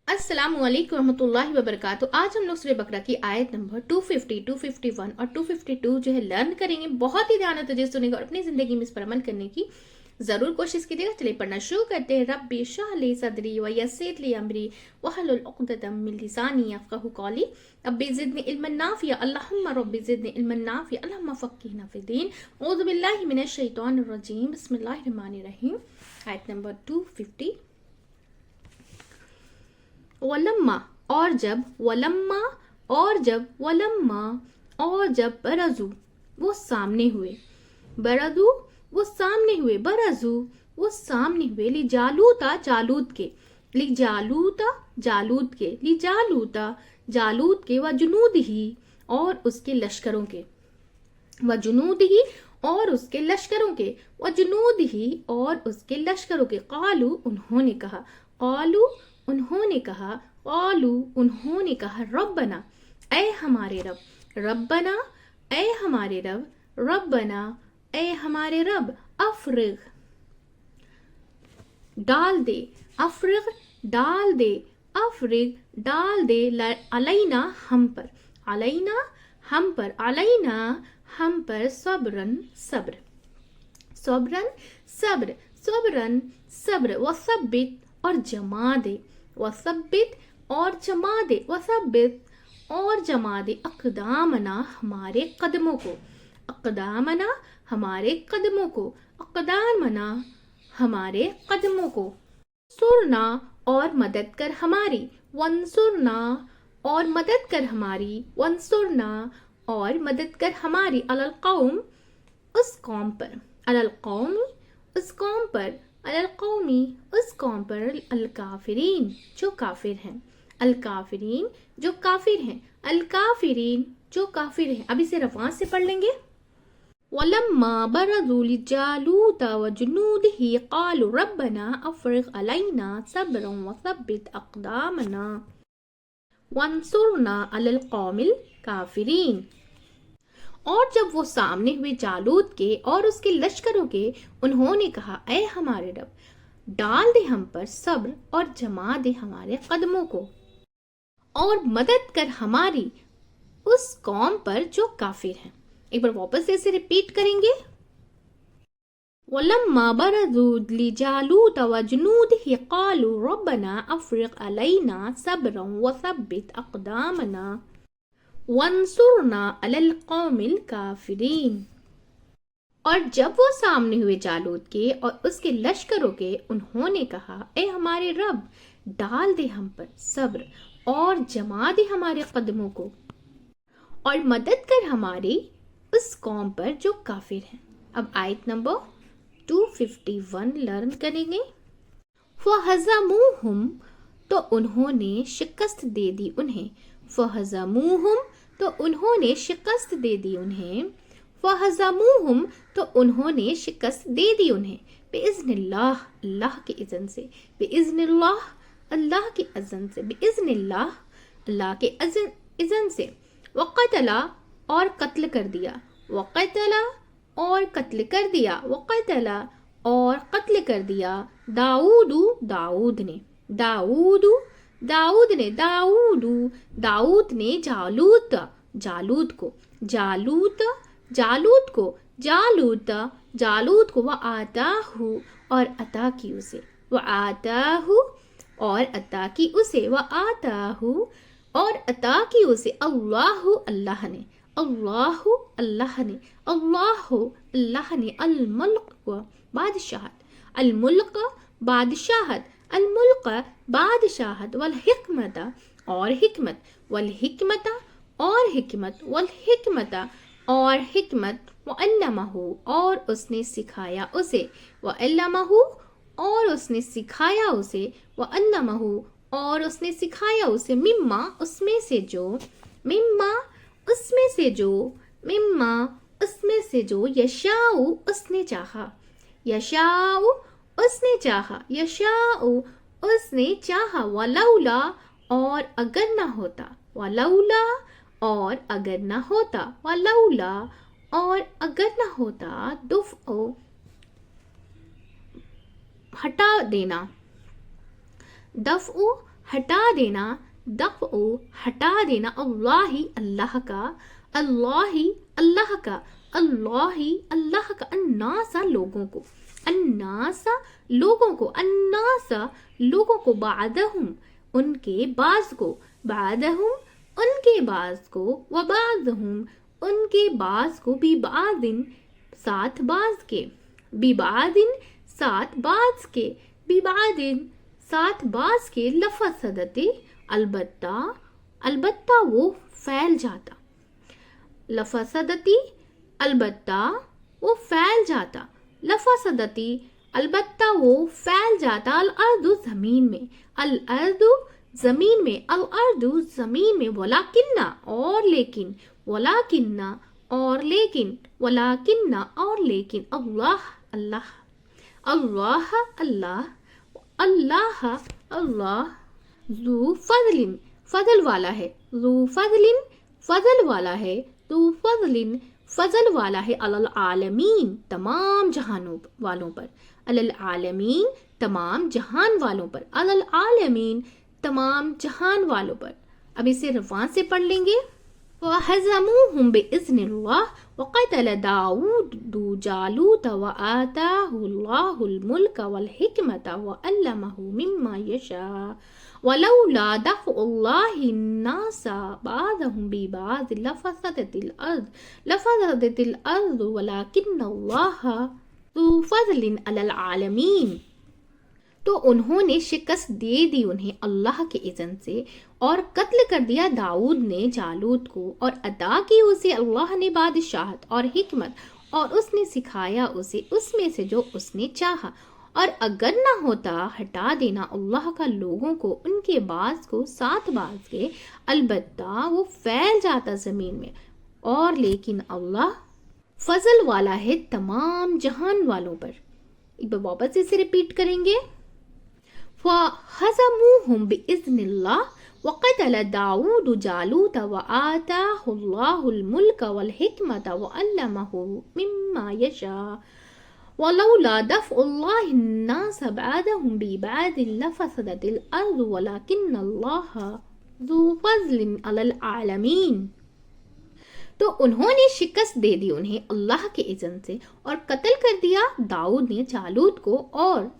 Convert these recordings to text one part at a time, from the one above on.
अस्सलाम वालेकुम रहमतुल्लाहि व बरकातहू। आज हम लोग सूरह बकरा की आयत नंबर 250, 251 और 252 जो है लर्न करेंगे। बहुत ही ध्यान से तवज्जो सुनेगा और अपनी जिंदगी में इस पर अमल करने की जरूर कोशिश कीजिएगा। चलिए पढ़ना शुरू करते हैं। रब्बी इश्रह ली सदरी व यस्सिर ली अमरी वहलुल उक़दतम मिन लिसानी यफ़क़हू क़ौली रब्बी ज़िदनी इल्मन नाफ़िया अल्लाहुम्मा रब्बी ज़िदनी इल्मन नाफ़िया अल्लाहुम्मा फ़क़्क़िहना फ़िद्दीन औज़ु बिल्लाहि मिनश शैतानिर रजीम बिस्मिल्लाहिर रहमानिर रहीम। आयत नंबर 250। वलम्मा और जब, वलम्मा और जब, वलम्मा और जब, बरजू वो सामने हुए, बरजू वो सामने हुए, बरजू वो सामने हुए, ली जालूता जालूत के, ली जालूता जालूत के, ली जालूता जालूत के, व जुनूद ही और उसके लश्करों के, व जुनूद ही और उसके लश्करों के, व जुनूद ही और उसके लश्करों के, कालू उन्होंने कहा, कालू उन्होंने कहा, कालू उन्होंने कहा, रब्बना ऐ हमारे रब, रब्बना ऐ हमारे रब, रब्बना ऐ हमारे रब, अफ्रिग डाल दे, अफ्रिग डाल दे, अफ्रिग डाल दे, अलैना हम पर, अलैना हम पर, अलैना हम पर, सब्रन सब्र, सब्रन सब्र, सब्रन सब्र, वसब्बित और जमा दे, वसब्बित और जमा दे, वसब्बित और जमा दे, अक़दामना हमारे कदमों को, अक़दामना हमारे कदमों को, अक़दामना हमारे कदमों को, सुरना और मदद कर हमारी, वंसुरना और मदद कर हमारी, वंसुरना और मदद कर हमारी, अलल कौम उस कौम पर, अलल कौम उस कौम पर, अलल कौमी उस कौम पर, अल काफिरीन जो काफिर हैं, अल काफिरीन जो काफिर हैं, अल काफिरीन जो काफिर हैं। अब इसे रफ़ा से पढ़ लेंगे। वलम्मा बरज़ू लिजालूत व जुनूदिही क़ालू रब्बना अफ़रिग़ अलैना सब्रन व सब्बित अक़दामना वंसुरना अलल क़ौमिल काफिरीन। और जब वो सामने हुए जालूत के और उसके लश्करों के, उन्होंने कहा, ऐ हमारे रब डाल दे हम पर सब्र और जमा दे हमारे कदमों को और मदद कर हमारी उस कौम पर जो काफिर हैं। एक बार वापस ऐसे रिपीट करेंगे। वलम्मा बरज़ू लिजालूत व जुनूदिही क़ालू रब्बना अफ़रिग़ अलैना सब्रन व सब्बित अक़दामना वंसुरना अलल क़ौमिल काफिरीन। और जब वो सामने हुए जालूत के और उसके लश्करों के, उन्होंने कहा, ए हमारे रब डाल दे हम पर सब्र और जमा दे हमारे कदमों को और मदद कर हमारी उस कौम पर जो काफिर हैं। अब आयत नंबर 251 लर्न करेंगे। फहज़मूहुम तो उन्होंने शिकस्त दे दी उन्हें, फहज़मूहुम तो उन्होंने शिकस्त दे दी उन्हें, फहज़मूहुम तो उन्होंने शिकस्त दे दी उन्हें, बिइज़्निल्लाह अल्लाह के इज़्न से, बिइज़्निल्लाह अल्लाह के इज़्न से, बिइज़्निल्लाह अल्लाह के इज़्न से, वक़तला और कत्ल कर दिया, वक़तला और कत्ल कर दिया, वक़तला और कत्ल कर दिया, दाऊदू दाऊद ने, दाऊदू दाऊद ने, दाऊदू दाऊद ने, जालूत जालूत को, जालूत जालूत को, जालूत जालूत को, व आताहू और अता की उसे, व आताहू और अता की उसे, व आताहू और अता की उसे, अल्लाहु अल्लाह ने, अल्लाहु अल्लाह ने, अल्लाहु अल्लाह ने, अल मुल्क बादशाहत, अल मुल्क बादशाहत, अल मुल्क बादशाहत, वल हिकमत और हिकमत, वल हिकमत और हिकमत, वल हिकमत और हिकमत, व अल्लमहु और उसने सिखाया उसे, व अल्लमहु और उसने सिखाया उसे, व अल्लमहु और उसने सिखाया उसे, मिम्मा उसमें से जो, मिम्मा उसमें से जो, मिम्मा उसमें से जो, यशाऊ उसने चाहा, यशाऊ उसने चाहा, यशाऊ उसने चाहा, वलौला और अगर न होता, वलौला और अगर न होता, वलौला और अगर न होता, दुफ़्उ हटा देना, दफ़्उ हटा देना, दफ़्उ हटा देना, अल्लाही अल्लाह का, अल्लाही अल्लाह का, अल्लाही अल्लाह का, अन्नासा लोगों को, अन्नासा लोगों को, अन्नासा लोगों को, बादहुम उनके बाज को, बादहुम उनके बाज को, व बादहुम उनके बाज को, बिबादिन साथ बाज के, बिबादिन साथ बाज के, बिबादिन साथ बाज के, लफसदते अलबत्ता, अलबत्ता वो फैल जाता, लफसदती अलबत्ता वो फैल जाता, लफसदती अलबत्ता वो फैल जाता, अल अर्दु जमीन में, अल अर्दु जमीन में, अल अर्दु जमीन में, वलाकिन्ना और लेकिन, वलाकिन्ना और लेकिन, वलाकिन्ना और लेकिन, अल्लाह अल्लाह, अल्लाह अल्लाह, अल्लाह अल्लाह, ज़ू फज़लिन फजल वाला है, ज़ू फज़लिन फजल वाला है, ज़ू फज़लिन फजल वाला है, अलल आलमीन तमाम जहानों वालों पर, अलल आलमीन तमाम जहान वालों पर, अलल आलमीन तमाम जहान वालों पर। अब इसे रफ़ा से पढ़ लेंगे। वहज़मूहुम बिइज़्निल्लाह वक़तल दाऊद जालूत वआताहुल्लाहुल मुल्क वल हिकमत वअल्लमहु मिम्मा यशा वलौला दफ़उल्लाहि अन्नास बादहुम बिबाद लफ़सदतिल अर्ज़ वलाकिन्नल्लाह ज़ू फ़ज़लिन अलल आलमीन। तो उन्होंने शिकस्त दे दी उन्हें अल्लाह के इज़्न से और कत्ल कर दिया दाऊद ने जालूत को, और अता की उसे अल्लाह ने बादशाहत और हिकमत, और उसने सिखाया उसे उसमें से जो उसने चाहा। और अगर ना होता हटा देना अल्लाह का लोगों को उनके बाज को साथ बाज के, अलबत्ता वो फैल जाता ज़मीन में, और लेकिन अल्लाह फजल वाला है तमाम जहान वालों पर। एक बार वापस इसे रिपीट करेंगे। फ़हज़मूहुम बिइज़्निल्लाह वक़तल दाऊद जालूत वआताहुल्लाहुल मुल्क वल हिकमत वअल्लमहु मिम्मा यशा वलौला दफ़उल्लाहि अन्नास बअदहुम बिबअद लफ़सदतिल अर्ज़ वलाकिन्नल्लाह ज़ू फ़ज़लिन अलल आलमीन। तो उन्होंने शिकस्त दे दी उन्हें अल्लाह के इज़्न से और कत्ल कर दिया दाऊद ने जालूत को, और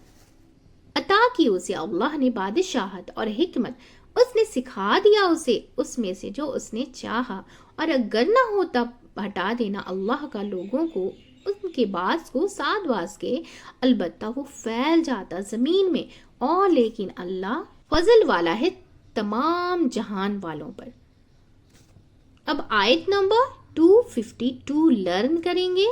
अता की उसे अल्लाह ने बादशाहत और हिकमत, उसने सिखा दिया उसे उसमें से जो उसने चाहा। और अगर ना होता हटा देना अल्लाह का लोगों को उनके बाज को साथ बाज के, अलबत्ता वो फैल जाता ज़मीन में, और लेकिन अल्लाह फजल वाला है तमाम जहान वालों पर। अब आयत नंबर 252 लर्न करेंगे।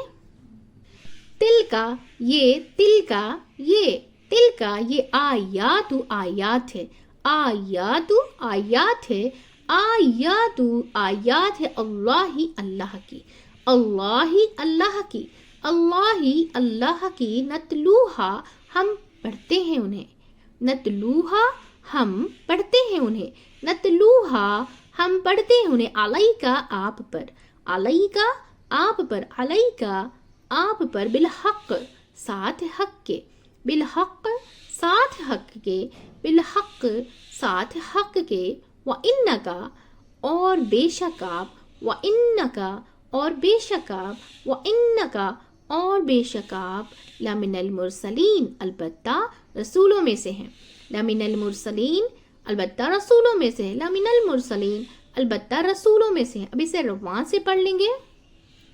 तिलका ये, तिलका ये, तिलका ये आयातु आयात है, आयातु आयात है, आयातु आयात है, अल्लाही अल्लाह की, अल्लाही अल्लाह की, अल्लाही अल्लाह की, नतलूहा हम पढ़ते हैं उन्हें, नतलूहा हम पढ़ते हैं उन्हें, नतलूहा हम पढ़ते हैं उन्हें, अलैका आप पर, अलैका आप पर, अलैका आप पर, बिलहक साथ हक के, बिलहक साथ हक के, बिलहक साथ हक के, व इन्नका और बेशक आप, व इन्नका और बेशक आप, व इन्नका और बेशक आप, लमिनल मुरसलीन अलबत्ता रसूलों में से हैं, लमिनल मुरसलीन अलबत्ता रसूलों में से, लमिनल मुरसलीन अलबत्ता रसूलों में से। अब इसे रवां से पढ़ लेंगे।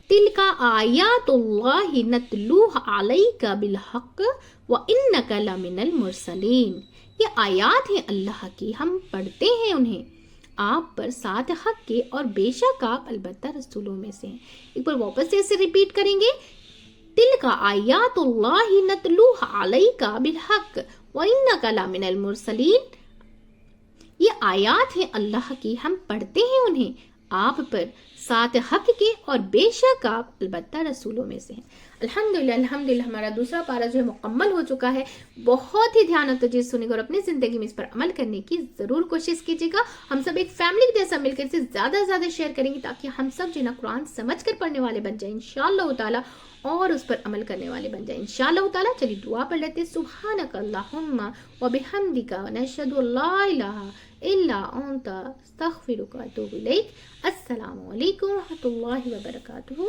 तिलका आयातुल्लाहि नतलूहा अलैका बिलहक व इन्नका लमिनल मुरसलीन। ये आयात हैं अल्लाह की, हम पढ़ते हैं उन्हें आप पर साथ हक के, और बेशक आप अलबत्ता रसूलों में से हैं। एक बार वापस से इसे रिपीट करेंगे। तिलका आयातुल्लाहि नतलूहा अलैका बिलहक व इन्नका लमिनल मुरसलीन। ये आयात हैं अल्लाह की, हम पढ़ते हैं उन्हें आप पर ساتھ حق کے، اور بے شک آپ البتہ رسولوں میں سے ہیں۔ الحمدللہ ہمارا دوسرا پارہ جو ہے مکمل ہو چکا ہے۔ بہت ہی دھیان و توجہ سنیں گے اور اپنی زندگی میں اس پر عمل کرنے کی ضرور کوشش کیجیے گا۔ ہم سب ایک فیملی کے جیسا مل کر اسے زیادہ سے زیادہ شیئر کریں گے تاکہ ہم سب جو ہے نا قرآن سمجھ کر پڑھنے والے بن جائیں انشاءاللہ تعالی، اور اس پر عمل کرنے والے بن جائیں انشاءاللہ تعالی۔ چلیے دعا پڑھ لیتے ہیں۔ سبحانک اللہم وبحمدک نشہد ان لا الہ الا انت استغفرک واتوب الیک۔ السلام علیکم ورحمۃ اللہ وبرکاتہ۔